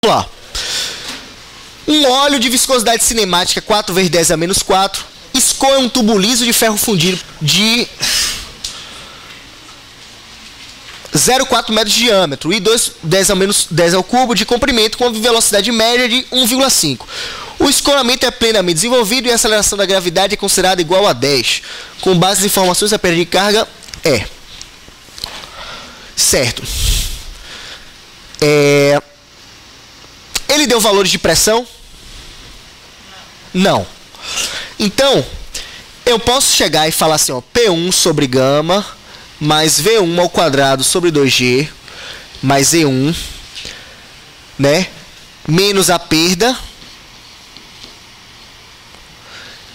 calcular. Um óleo de viscosidade cinemática 4 vezes 10 a menos 4 escoa um tubo liso de ferro fundido de 0,4 metros de diâmetro e 10 a menos 10 ao cubo de comprimento com velocidade média de 1,5. O escoamento é plenamente desenvolvido e a aceleração da gravidade é considerada igual a 10. Com base nas informações, a perda de carga é... Certo. Ele deu valores de pressão? Não. Então, eu posso chegar e falar assim, ó, P1 sobre gama mais V1 ao quadrado sobre 2G mais E1, né? Menos a perda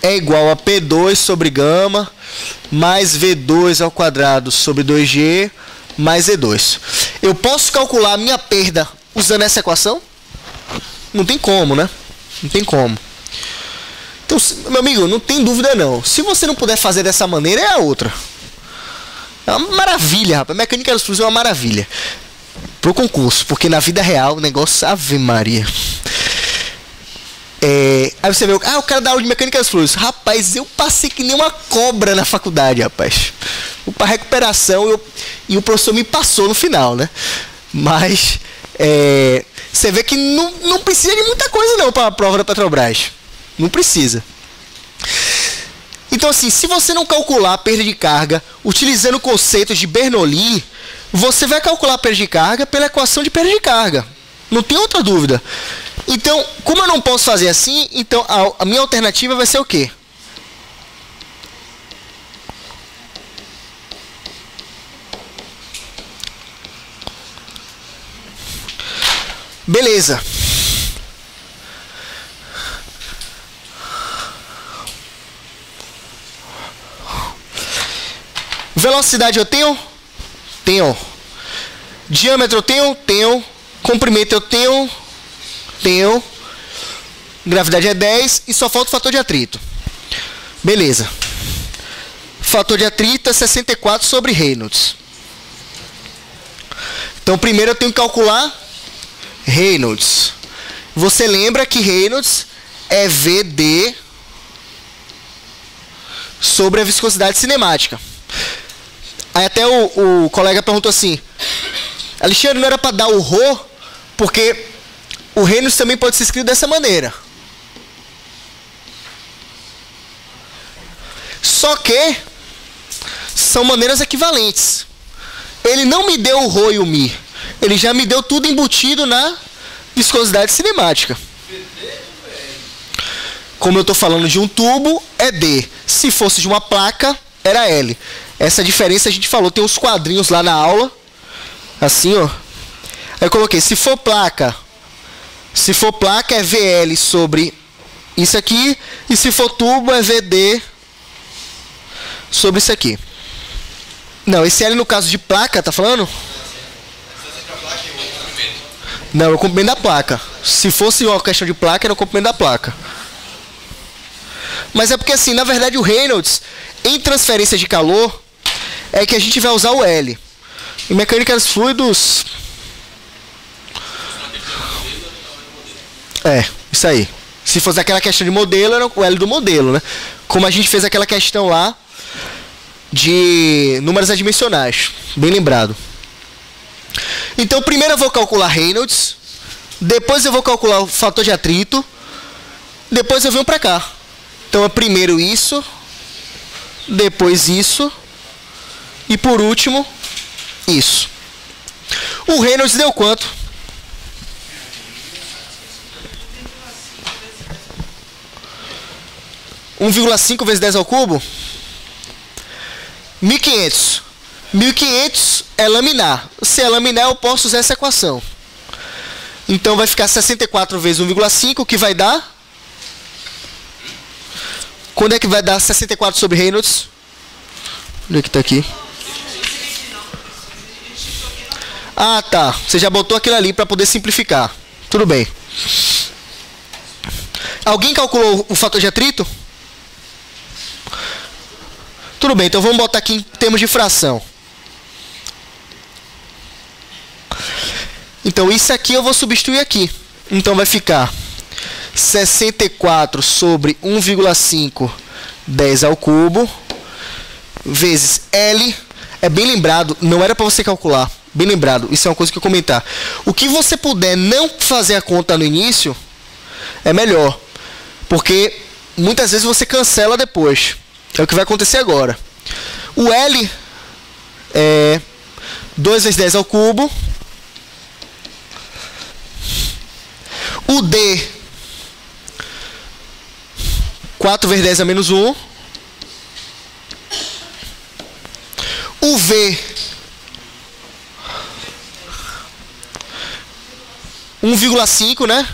é igual a P2 sobre gama mais V2 ao quadrado sobre 2G mais E2. Eu posso calcular a minha perda usando essa equação? Não tem como, né? Não tem como. Então, meu amigo, não tem dúvida não. Se você não puder fazer dessa maneira, é a outra. É uma maravilha, rapaz. Mecânica dos fluidos é uma maravilha. Pro concurso, porque na vida real o negócio... Ave Maria. Aí você vê, o cara dá aula de mecânica dos fluidos. Rapaz, eu passei que nem uma cobra na faculdade, rapaz. Fui pra recuperação e o professor me passou no final, né? Mas você vê que não precisa de muita coisa não para a prova da Petrobras. Não precisa. Então assim, se você não calcular a perda de carga utilizando o conceito de Bernoulli, você vai calcular a perda de carga pela equação de perda de carga. Não tem outra dúvida. Então, como eu não posso fazer assim, então a minha alternativa vai ser o quê? Beleza. Velocidade eu tenho? Tenho. Diâmetro eu tenho? Tenho. Comprimento eu tenho? Tenho. Gravidade é 10 e só falta o fator de atrito. Beleza. Fator de atrito é 64 sobre Reynolds. Então primeiro eu tenho que calcular Reynolds. Você lembra que Reynolds é VD sobre a viscosidade cinemática. Aí até o colega perguntou assim, Alexandre, não era para dar o Rho, porque o Reynolds também pode ser escrito dessa maneira. Só que são maneiras equivalentes. Ele não me deu o Rho e o Mi. Ele já me deu tudo embutido na viscosidade cinemática. Como eu estou falando de um tubo, é D. Se fosse de uma placa, era L. Essa diferença a gente falou, tem uns quadrinhos lá na aula. Assim, ó. Aí eu coloquei, se for placa é VL sobre isso aqui. E se for tubo é VD sobre isso aqui. Não, esse L no caso de placa, tá falando? Não, é o comprimento da placa. Se fosse uma questão de placa, era o comprimento da placa. Mas é porque assim, na verdade o Reynolds, em transferência de calor, é que a gente vai usar o L. Em mecânica dos fluidos... isso aí. Se fosse aquela questão de modelo, era o L do modelo, né? Como a gente fez aquela questão lá de números adimensionais. Bem lembrado. Então, primeiro eu vou calcular Reynolds, depois eu vou calcular o fator de atrito, depois eu venho para cá. Então, é primeiro isso, depois isso, e por último, isso. O Reynolds deu quanto? (1,5 × 10 ao cubo? 1.500. 1.500 é laminar. Se é laminar, eu posso usar essa equação. Então, vai ficar 64 vezes 1,5, que vai dar... Quando é que vai dar 64 sobre Reynolds? Onde é que está aqui? Ah, tá. Você já botou aquilo ali para poder simplificar. Tudo bem. Alguém calculou o fator de atrito? Tudo bem, então vamos botar aqui em termos de fração. Então, isso aqui eu vou substituir aqui. Então vai ficar 64 sobre 1,5 10 ao cubo vezes L. É bem lembrado, não era para você calcular. Bem lembrado, isso é uma coisa que eu comentar. O que você puder não fazer a conta no início é melhor, porque muitas vezes você cancela depois. É o que vai acontecer agora. O L é 2 vezes 10 ao cubo. O D, 4 vezes 10 a menos 1. O V, 1,5, né?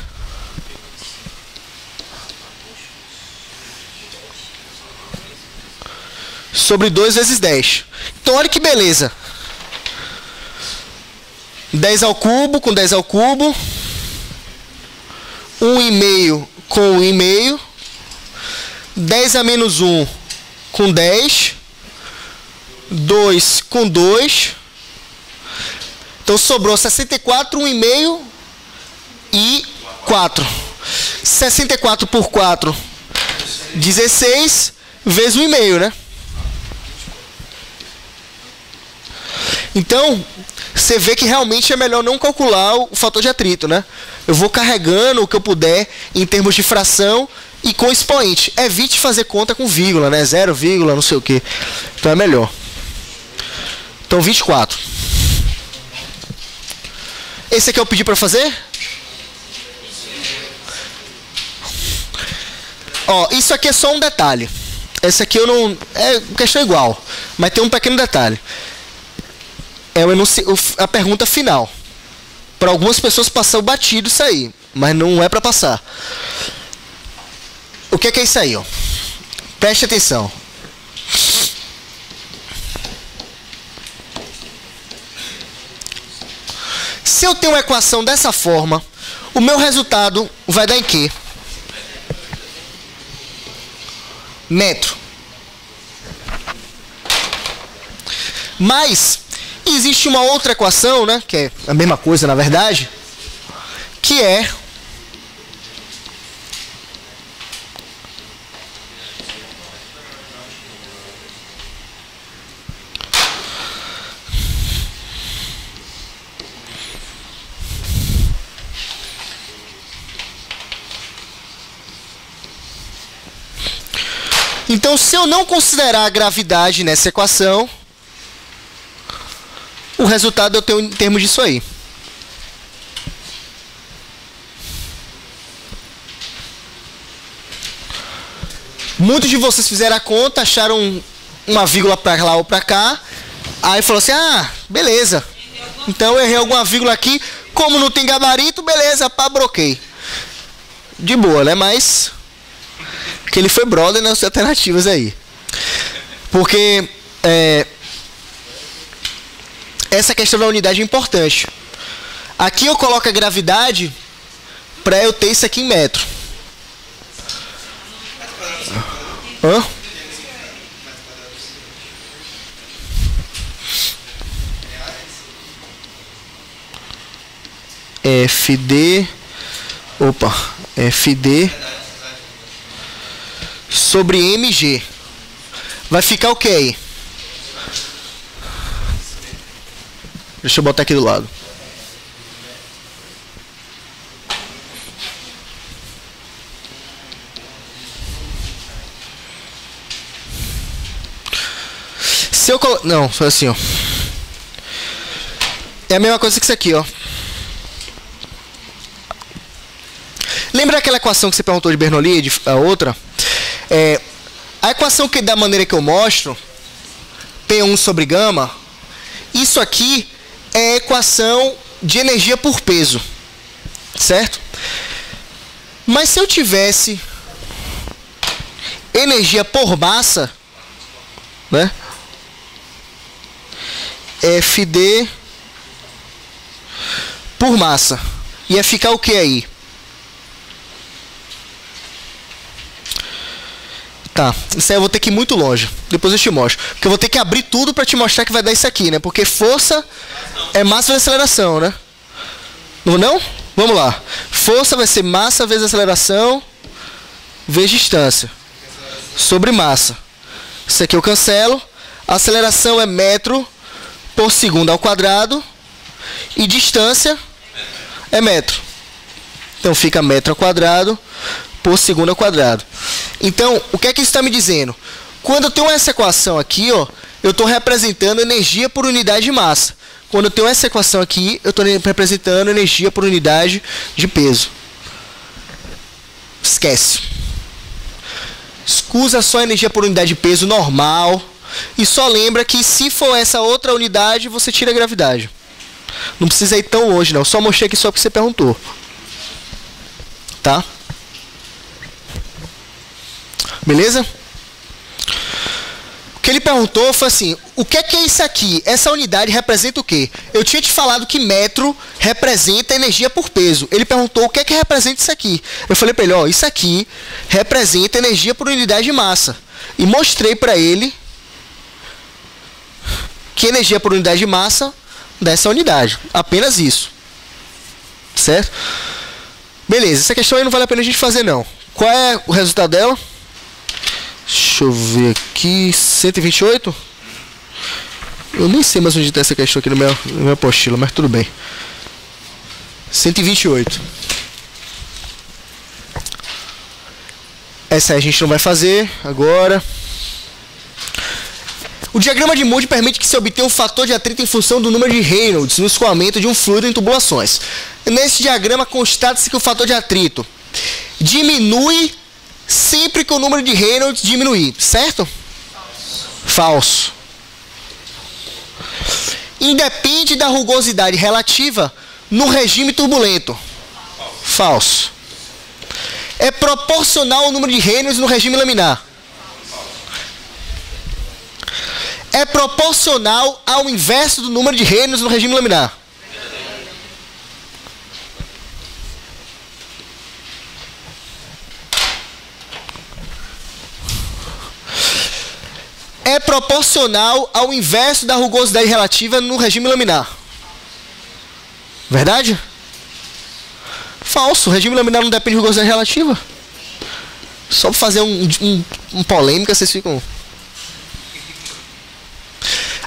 Sobre 2 vezes 10. Então, olha que beleza. 10 ao cubo com 10 ao cubo. 1,5 com 1,5. 10 a menos 1 com 10. 2 com 2. Então sobrou 64, 1,5 e 4. 64 por 4, 16 vezes 1,5, né? Então, você vê que realmente é melhor não calcular o fator de atrito, né? Eu vou carregando o que eu puder em termos de fração e com expoente. Evite fazer conta com vírgula, né? 0, não sei o que. Então é melhor. Então 24. Esse aqui eu pedi para fazer? Ó, isso aqui é só um detalhe. Esse aqui eu não... é questão igual, mas tem um pequeno detalhe. É a pergunta final. Para algumas pessoas passar o batido isso aí, mas não é para passar. O que é isso aí, ó? Preste atenção. Se eu tenho uma equação dessa forma, o meu resultado vai dar em quê? Metro. Mas existe uma outra equação, né, que é a mesma coisa na verdade, que é então, se eu não considerar a gravidade nessa equação, o resultado eu tenho em termos disso aí. Muitos de vocês fizeram a conta, acharam uma vírgula para lá ou para cá, aí falou assim, ah, beleza. Então eu errei alguma vírgula aqui, como não tem gabarito, beleza, pá, broquei. De boa, né? Mas que ele foi brother nas alternativas aí. Porque essa questão da unidade é importante. Aqui eu coloco a gravidade para eu ter isso aqui em metro. Hã? FD sobre MG. Vai ficar o que aí? Deixa eu botar aqui do lado. Se eu colocar... Não, foi assim, ó. É a mesma coisa que isso aqui, ó. Lembra aquela equação que você perguntou de Bernoulli, a outra? A equação que da maneira que eu mostro, P1 sobre gama, isso aqui é a equação de energia por peso, certo? Mas se eu tivesse energia por massa, né? FD por massa, ia ficar o que aí? Tá, isso aí eu vou ter que ir muito longe. Depois eu te mostro. Porque eu vou ter que abrir tudo para te mostrar que vai dar isso aqui, né? Porque força é massa de aceleração, né? Não? Vamos lá. Força vai ser massa vezes aceleração vezes distância sobre massa. Isso aqui eu cancelo. A aceleração é metro por segundo ao quadrado. E distância é metro. Então fica metro ao quadrado por segundo ao quadrado. Então, o que é que isso está me dizendo? Quando eu tenho essa equação aqui, ó, eu estou representando energia por unidade de massa. Quando eu tenho essa equação aqui, eu estou representando energia por unidade de peso. Esquece. Usa só energia por unidade de peso normal. E só lembra que se for essa outra unidade, você tira a gravidade. Não precisa ir tão longe, não. Só mostrei aqui só porque você perguntou. Tá? Beleza? O que ele perguntou foi assim: o que é isso aqui? Essa unidade representa o quê? Eu tinha te falado que metro representa energia por peso. Ele perguntou o que é que representa isso aqui. Eu falei para ele: ó, isso aqui representa energia por unidade de massa. E mostrei para ele que energia por unidade de massa dessa unidade. Apenas isso. Certo? Beleza, essa questão aí não vale a pena a gente fazer, não. Qual é o resultado dela? Deixa eu ver aqui. 128? Eu nem sei mais onde está essa questão aqui no meu apostila, mas tudo bem. 128. Essa aí a gente não vai fazer agora. O diagrama de Moody permite que se obtenha um fator de atrito em função do número de Reynolds no escoamento de um fluido em tubulações. Nesse diagrama constata-se que o fator de atrito diminui sempre que o número de Reynolds diminuir, certo? Falso. Independe da rugosidade relativa no regime turbulento. Falso. É proporcional ao número de Reynolds no regime laminar. É proporcional ao inverso do número de Reynolds no regime laminar. É proporcional ao inverso da rugosidade relativa no regime laminar. Verdade? Falso. O regime laminar não depende de rugosidade relativa. Só para fazer um polêmica, vocês ficam...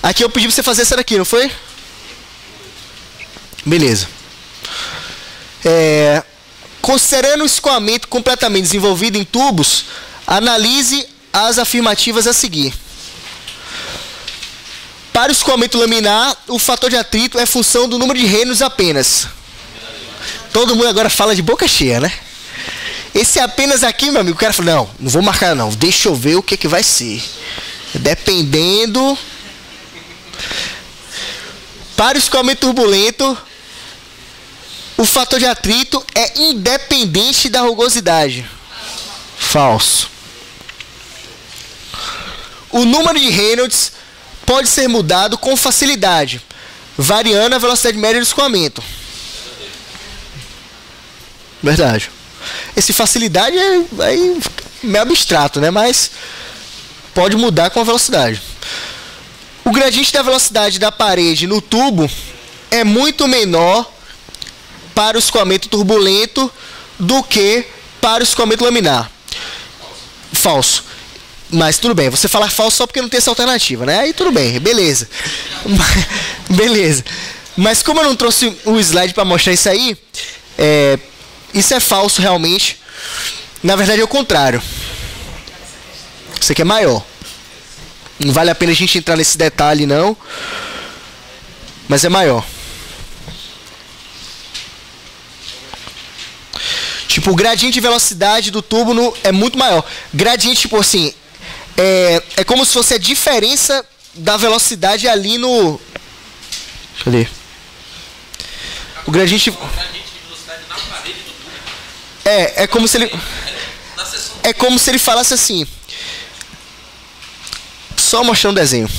Aqui eu pedi para você fazer essa daqui, não foi? Beleza. Considerando o escoamento completamente desenvolvido em tubos, analise as afirmativas a seguir. Para o escoamento laminar, o fator de atrito é função do número de Reynolds apenas. Todo mundo agora fala de boca cheia, né? Esse apenas aqui, meu amigo, o cara fala: não vou marcar não, deixa eu ver o que vai ser. Dependendo... Para o escoamento turbulento, o fator de atrito é independente da rugosidade. Falso. O número de Reynolds pode ser mudado com facilidade, variando a velocidade média do escoamento. Verdade. Esse facilidade é meio abstrato, né? Mas pode mudar com a velocidade. O gradiente da velocidade da parede no tubo é muito menor para o escoamento turbulento do que para o escoamento laminar. Falso. Mas tudo bem, você falar falso só porque não tem essa alternativa, né? Aí tudo bem, beleza. Beleza. Mas como eu não trouxe o slide para mostrar isso aí, isso é falso realmente. Na verdade é o contrário. Isso aqui é maior. Não vale a pena a gente entrar nesse detalhe, não. Mas é maior. Tipo, o gradiente de velocidade do tubo é muito maior. Gradiente, tipo assim, é como se fosse a diferença da velocidade ali no... Deixa eu ver. O gradiente... de velocidade na parede do tubo. É como se ele... É como se ele falasse assim... Só mostrando o desenho.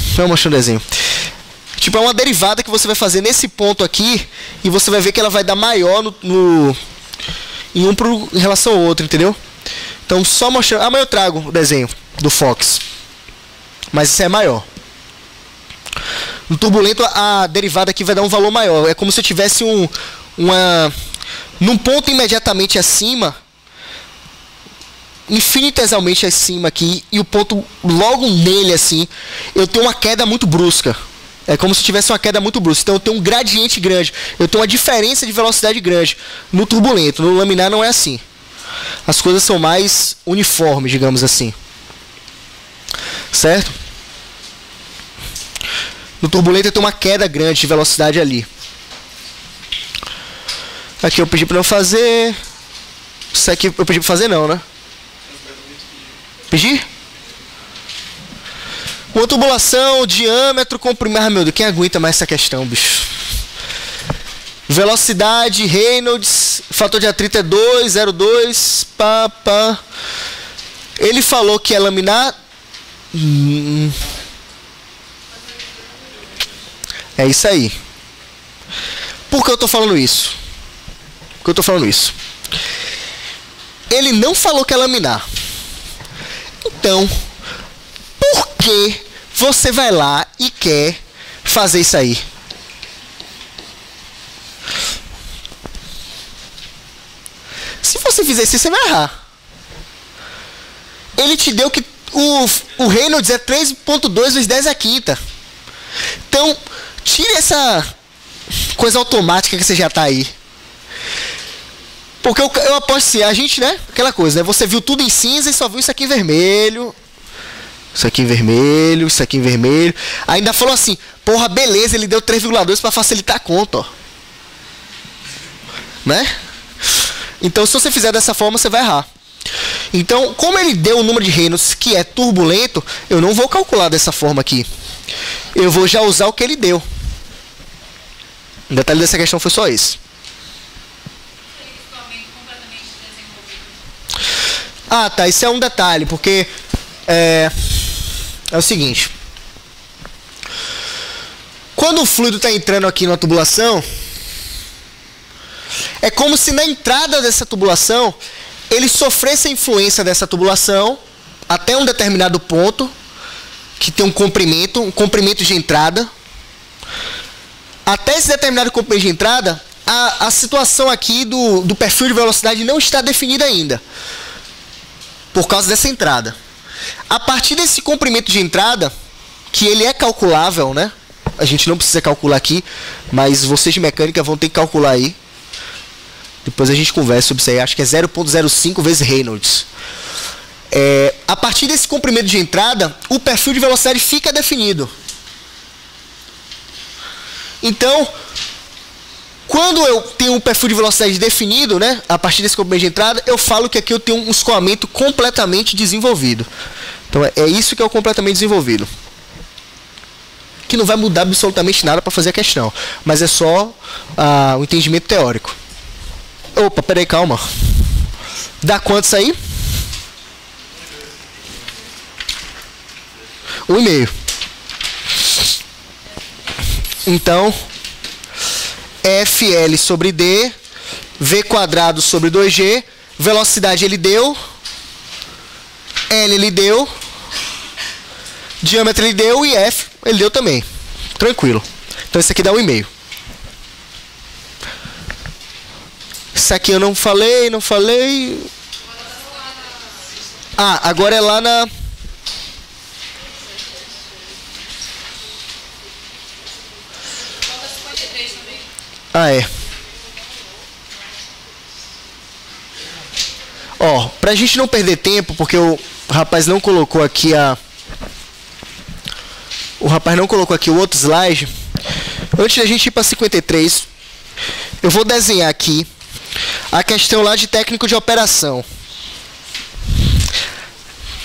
Tipo, é uma derivada que você vai fazer nesse ponto aqui. E você vai ver que ela vai dar maior em em relação ao outro, entendeu? Então, só mostrando... Amanhã eu trago o desenho do Fox. Mas isso é maior. No turbulento, a derivada aqui vai dar um valor maior. É como se eu tivesse Num ponto imediatamente acima, infinitesimalmente acima aqui, e o ponto logo nele assim, eu tenho uma queda muito brusca. É como se tivesse uma queda muito brusca. Então eu tenho um gradiente grande, eu tenho uma diferença de velocidade grande. No turbulento, no laminar não é assim. As coisas são mais uniformes, digamos assim. Certo? No turbulento eu tenho uma queda grande de velocidade ali. Aqui eu pedi para não fazer. Isso aqui eu pedi para fazer não, né? Pedi? Uma tubulação, diâmetro, comprimento. Ah, meu Deus, quem aguenta mais essa questão, bicho? Velocidade, Reynolds, fator de atrito é 2, 0,2, pá. Ele falou que é laminar. É isso aí. Por que eu tô falando isso? Por que eu tô falando isso? Ele não falou que é laminar. Então, por que você vai lá e quer fazer isso aí? Se você fizer isso, você vai errar. Ele te deu que o Reynolds é 3.2 vezes 10 a quinta. Então, tire essa coisa automática que você já tá aí. Porque eu aposto assim, a gente, né? Aquela coisa, né? Você viu tudo em cinza e só viu isso aqui em vermelho. Isso aqui em vermelho, isso aqui em vermelho. Ainda falou assim, porra, beleza, ele deu 3,2 para facilitar a conta, ó. Né? Então, se você fizer dessa forma, você vai errar. Então, como ele deu o número de Reynolds que é turbulento, eu não vou calcular dessa forma aqui. Eu vou já usar o que ele deu. O detalhe dessa questão foi só isso. Ah, tá, isso é um detalhe, porque é o seguinte. Quando o fluido está entrando aqui na tubulação, é como se na entrada dessa tubulação ele sofresse a influência dessa tubulação até um determinado ponto, que tem um comprimento de entrada. Até esse determinado comprimento de entrada, a situação aqui do perfil de velocidade não está definida ainda, por causa dessa entrada. A partir desse comprimento de entrada, que ele é calculável, né? A gente não precisa calcular aqui, mas vocês de mecânica vão ter que calcular aí. Depois a gente conversa sobre isso aí. Acho que é 0,05 vezes Reynolds. A partir desse comprimento de entrada, o perfil de velocidade fica definido. Então, quando eu tenho um perfil de velocidade definido, né, a partir desse comprimento de entrada, eu falo que aqui eu tenho um escoamento completamente desenvolvido. Então é isso que é o completamente desenvolvido. Que não vai mudar absolutamente nada para fazer a questão, mas é só o entendimento teórico. Opa, peraí, calma. Dá quanto isso aí? 1,5. Então, FL sobre D, V quadrado sobre 2G, velocidade ele deu, L ele deu, diâmetro ele deu e F ele deu também. Tranquilo. Então esse aqui dá 1,5. Isso aqui eu não falei. Ah, agora é lá na... Ah, é. Ó, pra gente não perder tempo, porque o rapaz não colocou aqui o rapaz não colocou aqui o outro slide. Antes da gente ir para 53, eu vou desenhar aqui a questão lá de técnico de operação.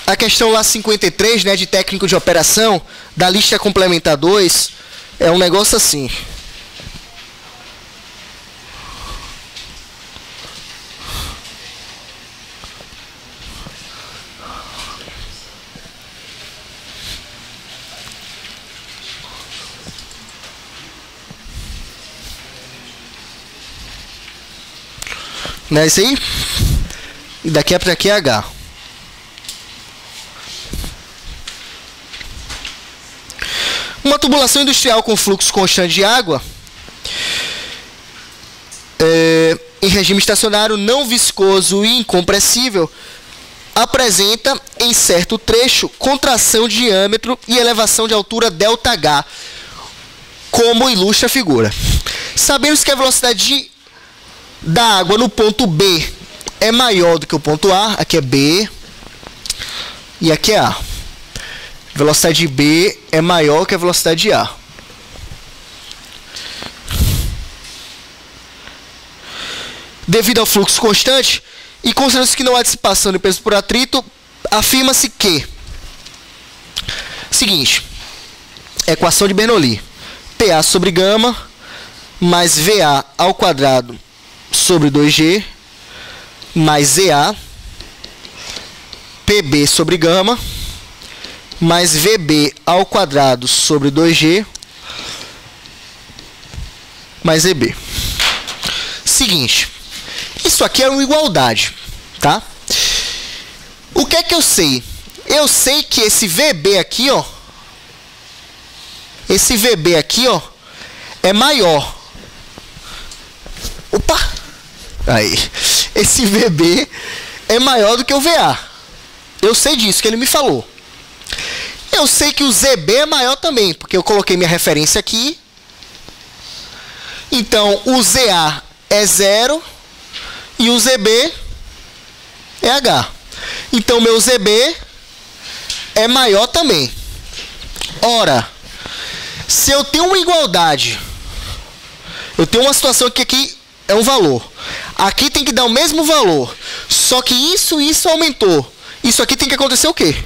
A questão lá 53, né, de técnico de operação, da lista complementar 2, é um negócio assim. Não é isso aí? E daqui para aqui é H. Uma tubulação industrial com fluxo constante de água em regime estacionário, não viscoso e incompressível, apresenta em certo trecho contração de diâmetro e elevação de altura ΔH, como ilustra a figura. Sabemos que a velocidade da água no ponto B é maior do que o ponto A, aqui é B e aqui é A. Velocidade de B é maior que a velocidade de A. Devido ao fluxo constante, e considerando-se que não há dissipação de peso por atrito, afirma-se que, seguinte, equação de Bernoulli, PA sobre gama mais VA ao quadrado sobre 2G mais ZA, PB sobre gama mais VB ao quadrado sobre 2G mais EB. Seguinte, isso aqui é uma igualdade, tá? O que é que eu sei? Eu sei que esse VB aqui, ó, é maior. Opa! Aí. Esse VB é maior do que o VA. Eu sei disso, que ele me falou. Eu sei que o ZB é maior também, porque eu coloquei minha referência aqui. Então, o ZA é 0 e o ZB é H. Então, meu ZB é maior também. Ora, se eu tenho uma igualdade, eu tenho uma situação que aqui é um valor. Aqui tem que dar o mesmo valor. Só que isso aumentou. Isso aqui tem que acontecer o quê?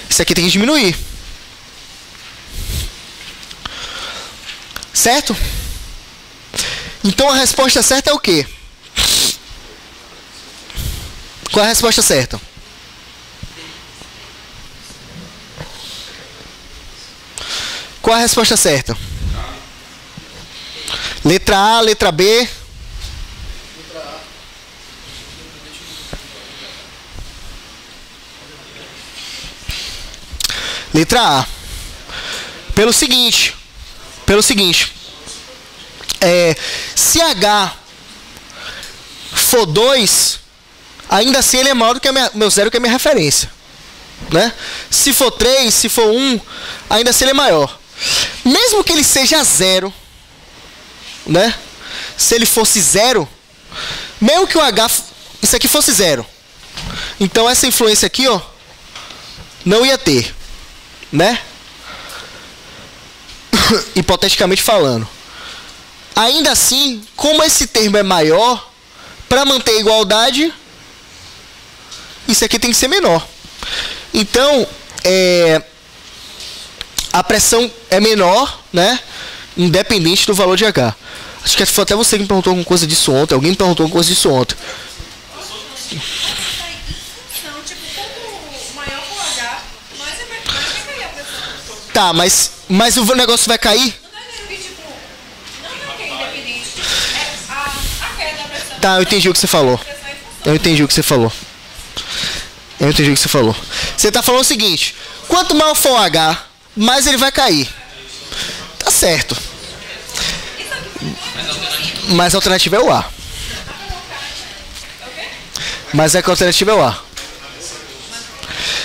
Isso aqui tem que diminuir. Certo? Então a resposta certa é o quê? Qual é a resposta certa? Qual é a resposta certa? Letra A, letra B. Letra A. Pelo seguinte, se H for 2, ainda assim ele é maior do que meu zero, que é a minha referência, né? Se for 3, se for 1, ainda assim ele é maior. Mesmo que ele seja 0, né? Se ele fosse 0, mesmo que o H, isso aqui fosse 0, então essa influência aqui, ó, não ia ter, né? Hipoteticamente falando. Ainda assim, como esse termo é maior, para manter a igualdade, isso aqui tem que ser menor. Então, a pressão é menor, né? Independente do valor de H. Acho que foi até você que me perguntou alguma coisa disso ontem. Alguém me perguntou alguma coisa disso ontem. Tá, mas o negócio vai cair? Tá, eu entendi o que você falou. Você tá falando o seguinte: quanto maior for o H, mais ele vai cair. Tá certo. Mas a alternativa é o A. Mas é que a alternativa é o A.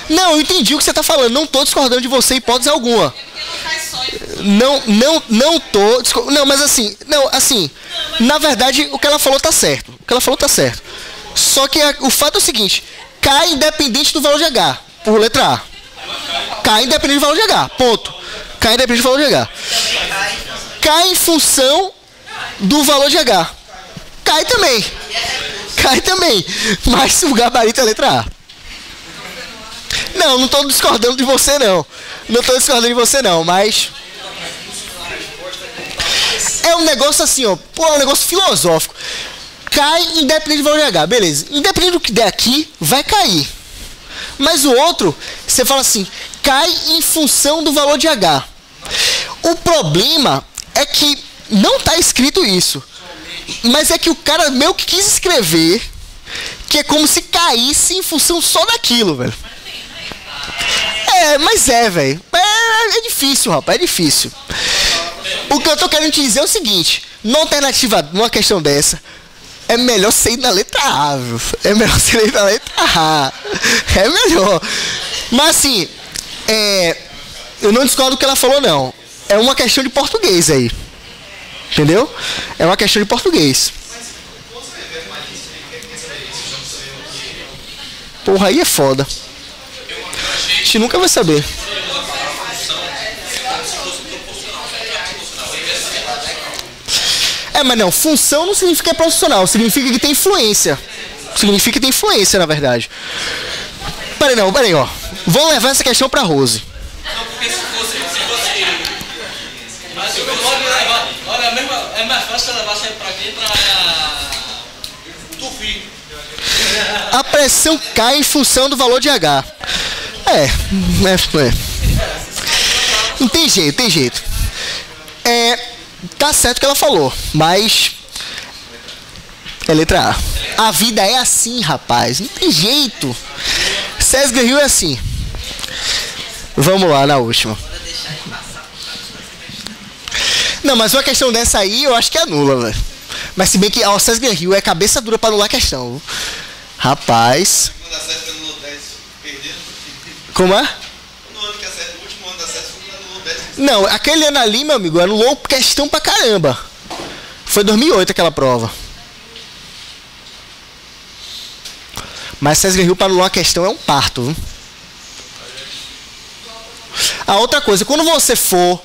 Não, eu entendi o que você tá falando. Não tô discordando de você em hipótese alguma. Não tô. Não, mas assim. Não, assim. Na verdade, o que ela falou tá certo. Só que o fato é o seguinte: cai independente do valor de H. Por letra A. Cai independente do valor de H. Ponto. Cai independente do valor de H. Cai em função do valor de H. Cai também. Mas o gabarito é a letra A. Não estou discordando de você, não. Mas é um negócio assim, ó. Pô, é um negócio filosófico. Cai independente do valor de H. Beleza. Independente do que der aqui, vai cair. Mas o outro, você fala assim, cai em função do valor de H. O problema é que não está escrito isso. Mas é que o cara meio que quis escrever que é como se caísse em função só daquilo, velho. Mas velho. É difícil, rapaz, é difícil. O que eu tô querendo te dizer é o seguinte: numa alternativa, numa questão dessa, é melhor você ir na letra A, viu? É melhor você ir na letra A. É melhor. Mas assim, eu não discordo do que ela falou, não. É uma questão de português aí. Entendeu? É uma questão de português. Porra, aí é foda. A gente nunca vai saber. Mas não, função não significa que é profissional, significa que tem influência. Significa que tem influência, na verdade. Peraí, ó. Vamos levar essa questão pra Rose. Não, porque se fosse. Mas eu olha, é mais fácil levar isso aí pra quem? Pra Tufi. A pressão cai em função do valor de H. Não tem jeito. Tá certo o que ela falou, mas é letra A. A vida é assim, rapaz. Não tem jeito. César Rio é assim. Vamos lá na última. Não, mas uma questão dessa aí eu acho que é nula, velho. Mas se bem que o César Rio é cabeça dura pra anular a questão. Rapaz. Como é? Não, aquele ano ali, meu amigo, anulou questão pra caramba. Foi 2008 aquela prova. Mas César Rio para anular a questão é um parto, viu? A outra coisa, quando você for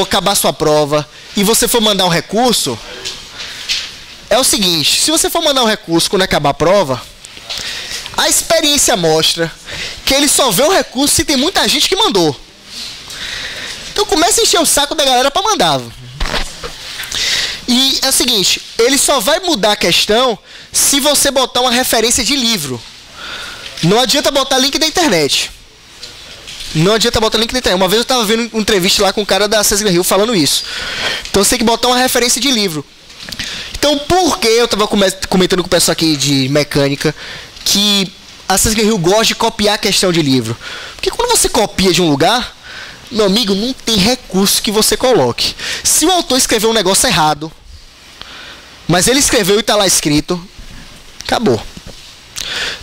acabar sua prova e você for mandar um recurso, é o seguinte: se você for mandar um recurso quando acabar a prova, a experiência mostra que ele só vê o recurso se tem muita gente que mandou. Então começa a encher o saco da galera para mandar. E é o seguinte, ele só vai mudar a questão se você botar uma referência de livro. Não adianta botar link da internet. Uma vez eu estava vendo uma entrevista lá com o cara da César Rio falando isso. Então você tem que botar uma referência de livro. Então por que eu estava comentando com o pessoal aqui de mecânica que a César Rio gosta de copiar a questão de livro? Porque quando você copia de um lugar, meu amigo, não tem recurso que você coloque. Se o autor escreveu um negócio errado, mas ele escreveu e está lá escrito, acabou.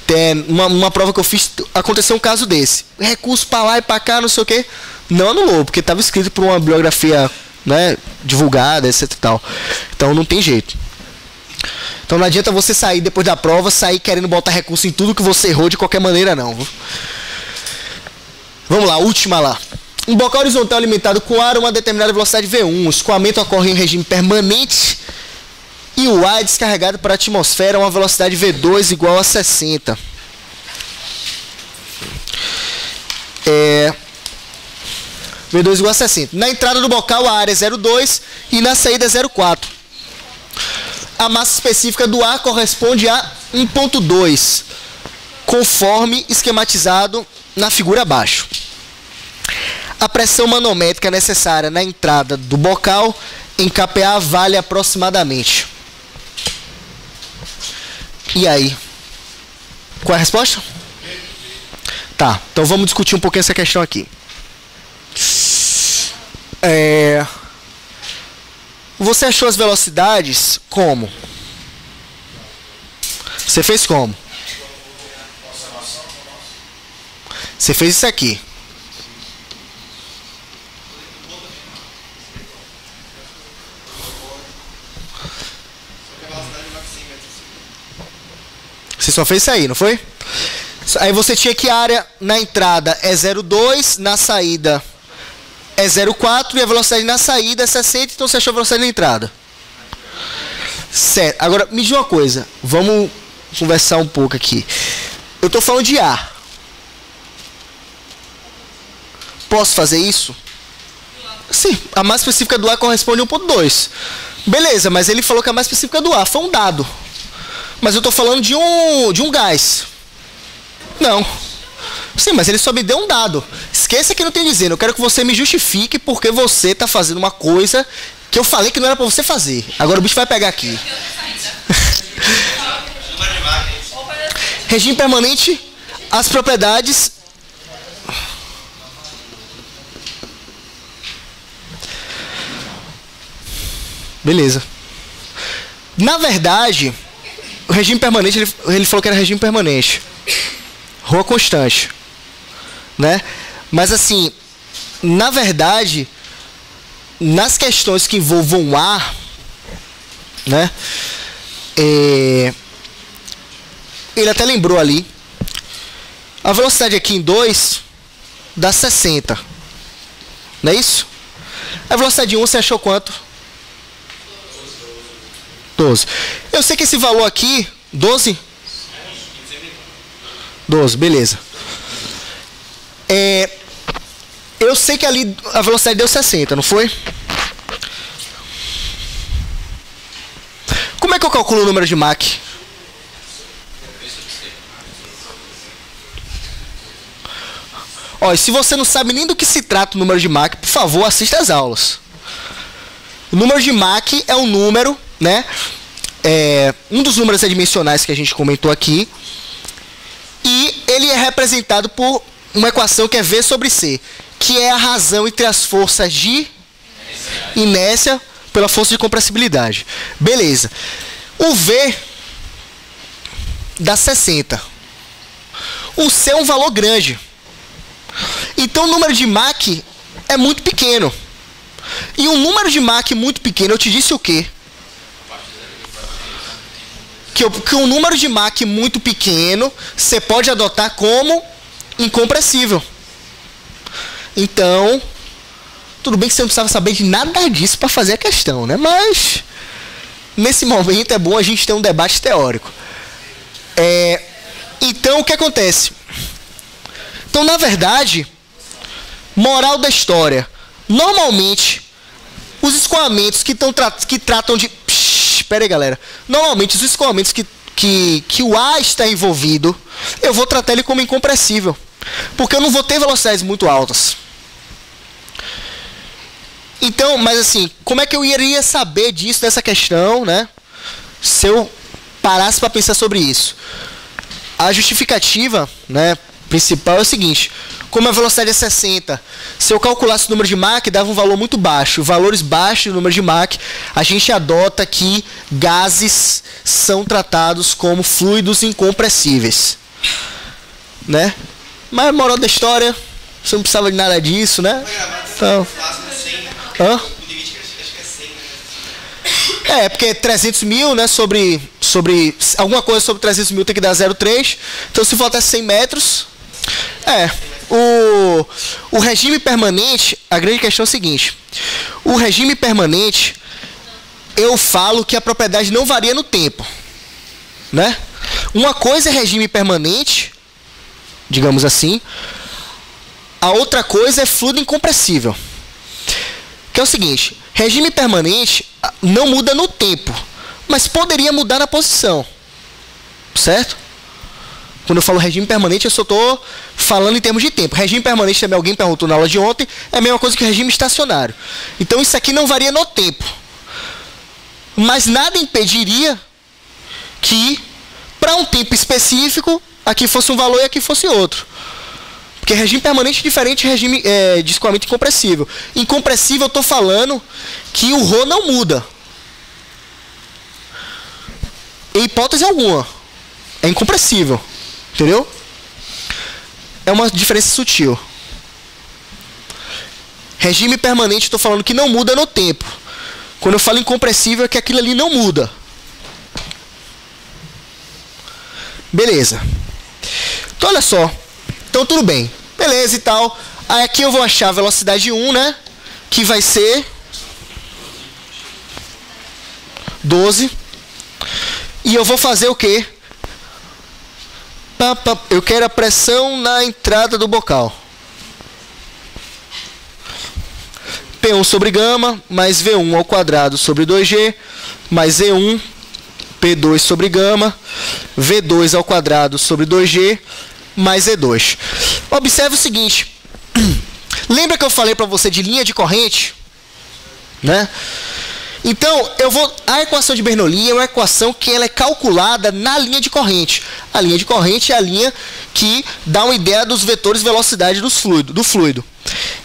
Tem uma prova que eu fiz, aconteceu um caso desse. Recurso para lá e para cá, não sei o que. Não anulou, porque estava escrito por uma bibliografia, né, divulgada, etc e tal. Então não tem jeito. Então não adianta você sair depois da prova, sair querendo botar recurso em tudo que você errou de qualquer maneira, não. Vamos lá, última lá. Um bocal horizontal alimentado com ar a uma determinada velocidade V1. O escoamento ocorre em regime permanente e o ar é descarregado para a atmosfera a uma velocidade V2 igual a 60. V2 igual a 60. Na entrada do bocal a área é 0,2 e na saída é 0,4. A massa específica do ar corresponde a 1,2, conforme esquematizado na figura abaixo. A pressão manométrica necessária na entrada do bocal em kPa vale aproximadamente. E aí? Qual é a resposta? Tá, então vamos discutir um pouquinho essa questão aqui. Você achou as velocidades como? Você fez como? Você fez isso aqui. Você só fez isso aí, não foi? Aí você tinha que a área na entrada é 0,2, na saída é 0,4 e a velocidade na saída é 60, então você achou a velocidade na entrada. Certo. Agora, me diz uma coisa. Vamos conversar um pouco aqui. Eu estou falando de ar. Posso fazer isso? Sim. A massa específica do ar corresponde a 1,2. Beleza, mas ele falou que a massa específica do ar foi um dado. Mas eu estou falando de um gás. Não. Sim, mas ele só me deu um dado. Esqueça que eu não tenho dizendo. Eu quero que você me justifique porque você está fazendo uma coisa que eu falei que não era para você fazer. Agora o bicho vai pegar aqui. Regime permanente, as propriedades... Beleza. Na verdade, o regime permanente, ele falou que era regime permanente. Rua constante. Né? Mas assim, na verdade, nas questões que envolvam ar, né? Ele até lembrou ali. A velocidade aqui em 2 dá 60. Não é isso? A velocidade em 1 você achou quanto? 12. Eu sei que esse valor aqui, 12? 12, beleza. Eu sei que ali a velocidade deu 60, não foi? Como é que eu calculo o número de Mach? Ó, e se você não sabe nem do que se trata o número de Mach, por favor, assista às aulas. O número de Mach é um número, né? Um dos números adimensionais que a gente comentou aqui. E ele é representado por uma equação que é V sobre C, que é a razão entre as forças de inércia pela força de compressibilidade. Beleza. O V dá 60. O C é um valor grande. Então o número de Mach é muito pequeno. E um número de Mach muito pequeno, eu te disse o quê? Que um número de Mach muito pequeno você pode adotar como incompressível. Então, tudo bem que você não precisava saber de nada disso para fazer a questão, né? Mas nesse momento é bom a gente ter um debate teórico. Então, o que acontece? Então, na verdade, moral da história. Normalmente, os escoamentos que tratam de... Espera aí, galera. Normalmente, os escoamentos que o ar está envolvido, eu vou tratar ele como incompressível. Porque eu não vou ter velocidades muito altas. Então, mas assim, como é que eu iria saber disso, dessa questão, né? Se eu parasse para pensar sobre isso. A justificativa, né, principal é o seguinte: como a velocidade é 60, se eu calculasse o número de Mach, dava um valor muito baixo. Valores baixos do número de Mach, a gente adota que gases são tratados como fluidos incompressíveis, né? Mas moral da história, você não precisava de nada disso, né? Então, porque 300 mil, né, sobre alguma coisa sobre 300 mil tem que dar 0,3. Então, se for até 100 metros, o regime permanente, a grande questão é o seguinte: o regime permanente, eu falo que a propriedade não varia no tempo, né? Uma coisa é regime permanente, digamos assim, a outra coisa é fluido incompressível. Que é o seguinte: regime permanente não muda no tempo, mas poderia mudar na posição, certo? Quando eu falo regime permanente, eu só estou falando em termos de tempo. Regime permanente, também alguém perguntou na aula de ontem, é a mesma coisa que regime estacionário. Então isso aqui não varia no tempo, mas nada impediria que, para um tempo específico, aqui fosse um valor e aqui fosse outro. Porque regime permanente é diferente de regime de escoamento incompressível. Incompressível, eu estou falando que o ρ não muda. Em hipótese alguma. É incompressível. Entendeu? É uma diferença sutil. Regime permanente, estou falando que não muda no tempo. Quando eu falo incompressível, é que aquilo ali não muda. Beleza. Então, olha só. Então, tudo bem. Beleza e tal. Aí aqui eu vou achar a velocidade 1, né? Que vai ser 12. E eu vou fazer o quê? Eu quero a pressão na entrada do bocal. P1 sobre gama, mais V1 ao quadrado sobre 2G, mais E1, P2 sobre gama, V2 ao quadrado sobre 2G, mais E2. Observe o seguinte. Lembra que eu falei para você de linha de corrente? Né? Então, a equação de Bernoulli é uma equação que ela é calculada na linha de corrente. A linha de corrente é a linha que dá uma ideia dos vetores de velocidade do fluido.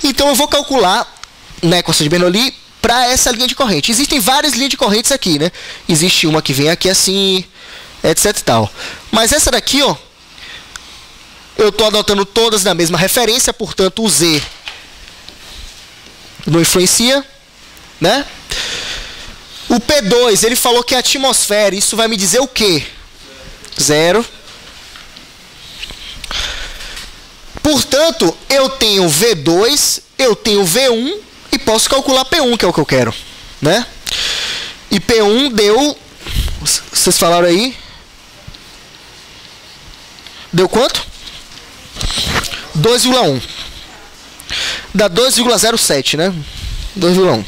Então, eu vou calcular, na equação de Bernoulli, para essa linha de corrente. Existem várias linhas de correntes aqui, né? Existe uma que vem aqui assim, etc e tal. Mas essa daqui, ó, eu estou adotando todas na mesma referência, portanto o Z não influencia, né? O P2, ele falou que é a atmosfera, isso vai me dizer o quê? 0. Portanto, eu tenho V2, eu tenho V1 e posso calcular P1, que é o que eu quero, né? E P1 deu, vocês falaram aí, deu quanto? 2,1. Dá 2,07, né? 2,1.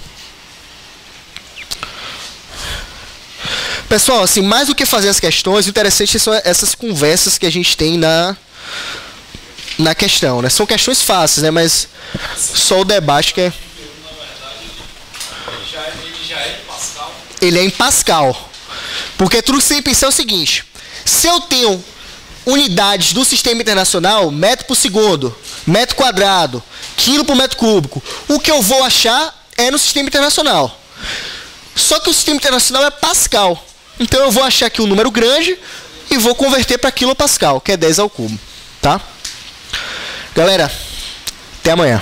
Pessoal, assim, mais do que fazer as questões, o interessante são essas conversas que a gente tem na questão, né? São questões fáceis, né? Mas só o debate que é... Ele já é em Pascal? Ele é em Pascal. Porque tudo que você tem que pensar é o seguinte. Se eu tenho unidades do sistema internacional, metro por segundo, metro quadrado, quilo por metro cúbico, o que eu vou achar é no sistema internacional. Só que o sistema internacional é Pascal. Então eu vou achar aqui um número grande e vou converter para quilopascal, que é 10 ao cubo, tá? Galera, até amanhã.